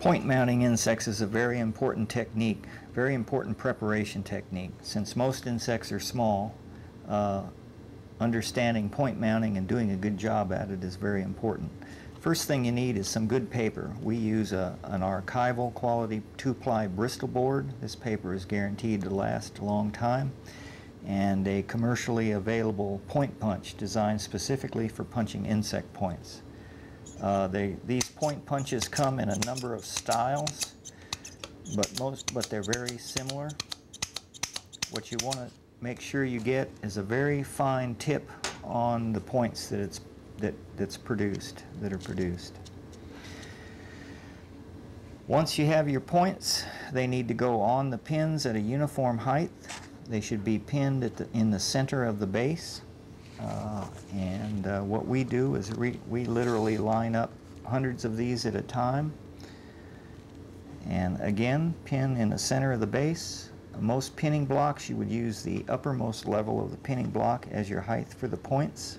Point mounting insects is a very important technique, very important preparation technique. Since most insects are small, understanding point mounting and doing a good job at it is very important. First thing you need is some good paper. We use an archival quality 2-ply Bristol board. This paper is guaranteed to last a long time. And a commercially available point punch designed specifically for punching insect points. These point punches come in a number of styles, but they're very similar. What you want to make sure you get is a very fine tip on the points that are produced. Once you have your points, they need to go on the pins at a uniform height. They should be pinned in the center of the base. What we do is we literally line up hundreds of these at a time. And again, pin in the center of the base. Most pinning blocks, you would use the uppermost level of the pinning block as your height for the points.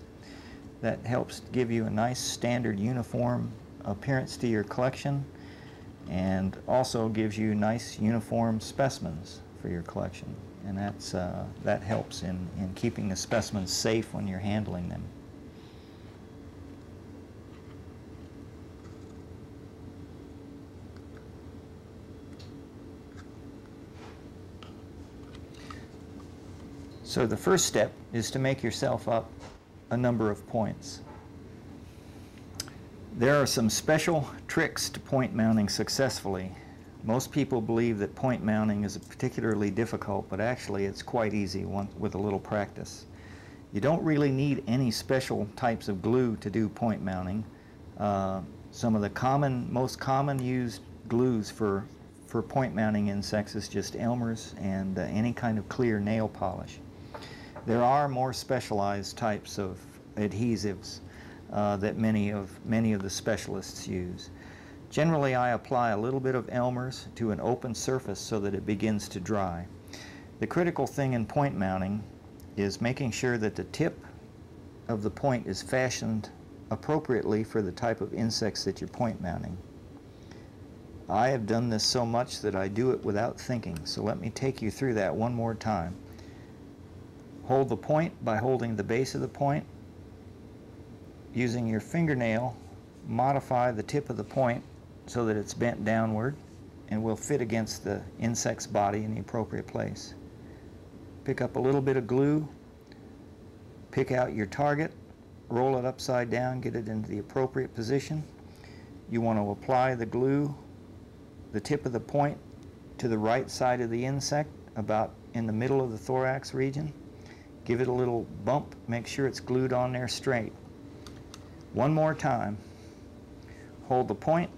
That helps give you a nice standard uniform appearance to your collection, and also gives you nice uniform specimens for your collection. And that helps in keeping the specimens safe when you're handling them. So the first step is to make yourself up a number of points. There are some special tricks to point mounting successfully. Most people believe that point mounting is particularly difficult, but actually it's quite easy with a little practice. You don't really need any special types of glue to do point mounting. Some of the most common used glues for point mounting insects is just Elmer's and any kind of clear nail polish. There are more specialized types of adhesives that many of the specialists use. Generally, I apply a little bit of Elmer's to an open surface so that it begins to dry. The critical thing in point mounting is making sure that the tip of the point is fashioned appropriately for the type of insects that you're point mounting. I have done this so much that I do it without thinking, so let me take you through that one more time. Hold the point by holding the base of the point. Using your fingernail, modify the tip of the point so that it's bent downward and will fit against the insect's body in the appropriate place. Pick up a little bit of glue, pick out your target, roll it upside down, get it into the appropriate position. You want to apply the glue, the tip of the point, to the right side of the insect, about in the middle of the thorax region. Give it a little bump, make sure it's glued on there straight. One more time. Hold the point,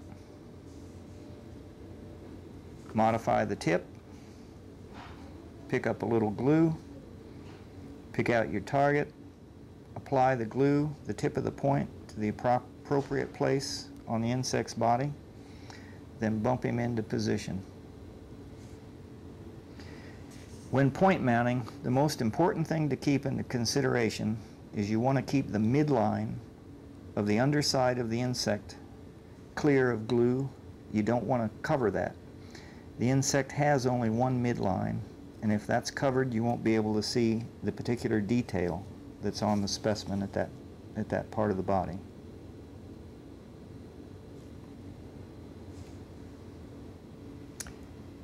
modify the tip, pick up a little glue, pick out your target, apply the glue, the tip of the point, to the appropriate place on the insect's body, then bump him into position. When point mounting, the most important thing to keep into consideration is you want to keep the midline of the underside of the insect clear of glue. You don't want to cover that. The insect has only one midline, and if that's covered, you won't be able to see the particular detail that's on the specimen at that part of the body.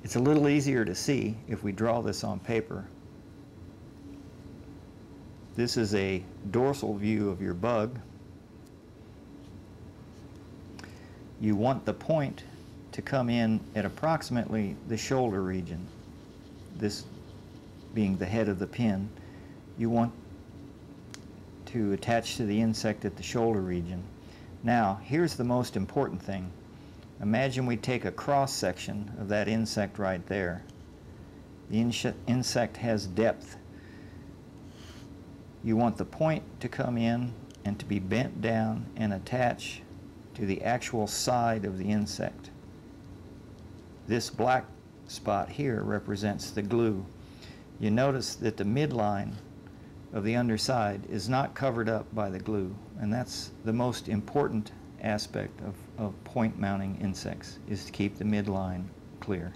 It's a little easier to see if we draw this on paper. This is a dorsal view of your bug. You want the point to come in at approximately the shoulder region, this being the head of the pin. You want to attach to the insect at the shoulder region. Now, here's the most important thing. Imagine we take a cross section of that insect right there. The insect has depth. You want the point to come in and to be bent down and attach to the actual side of the insect. This black spot here represents the glue. You notice that the midline of the underside is not covered up by the glue, and that's the most important aspect of point mounting insects is to keep the midline clear.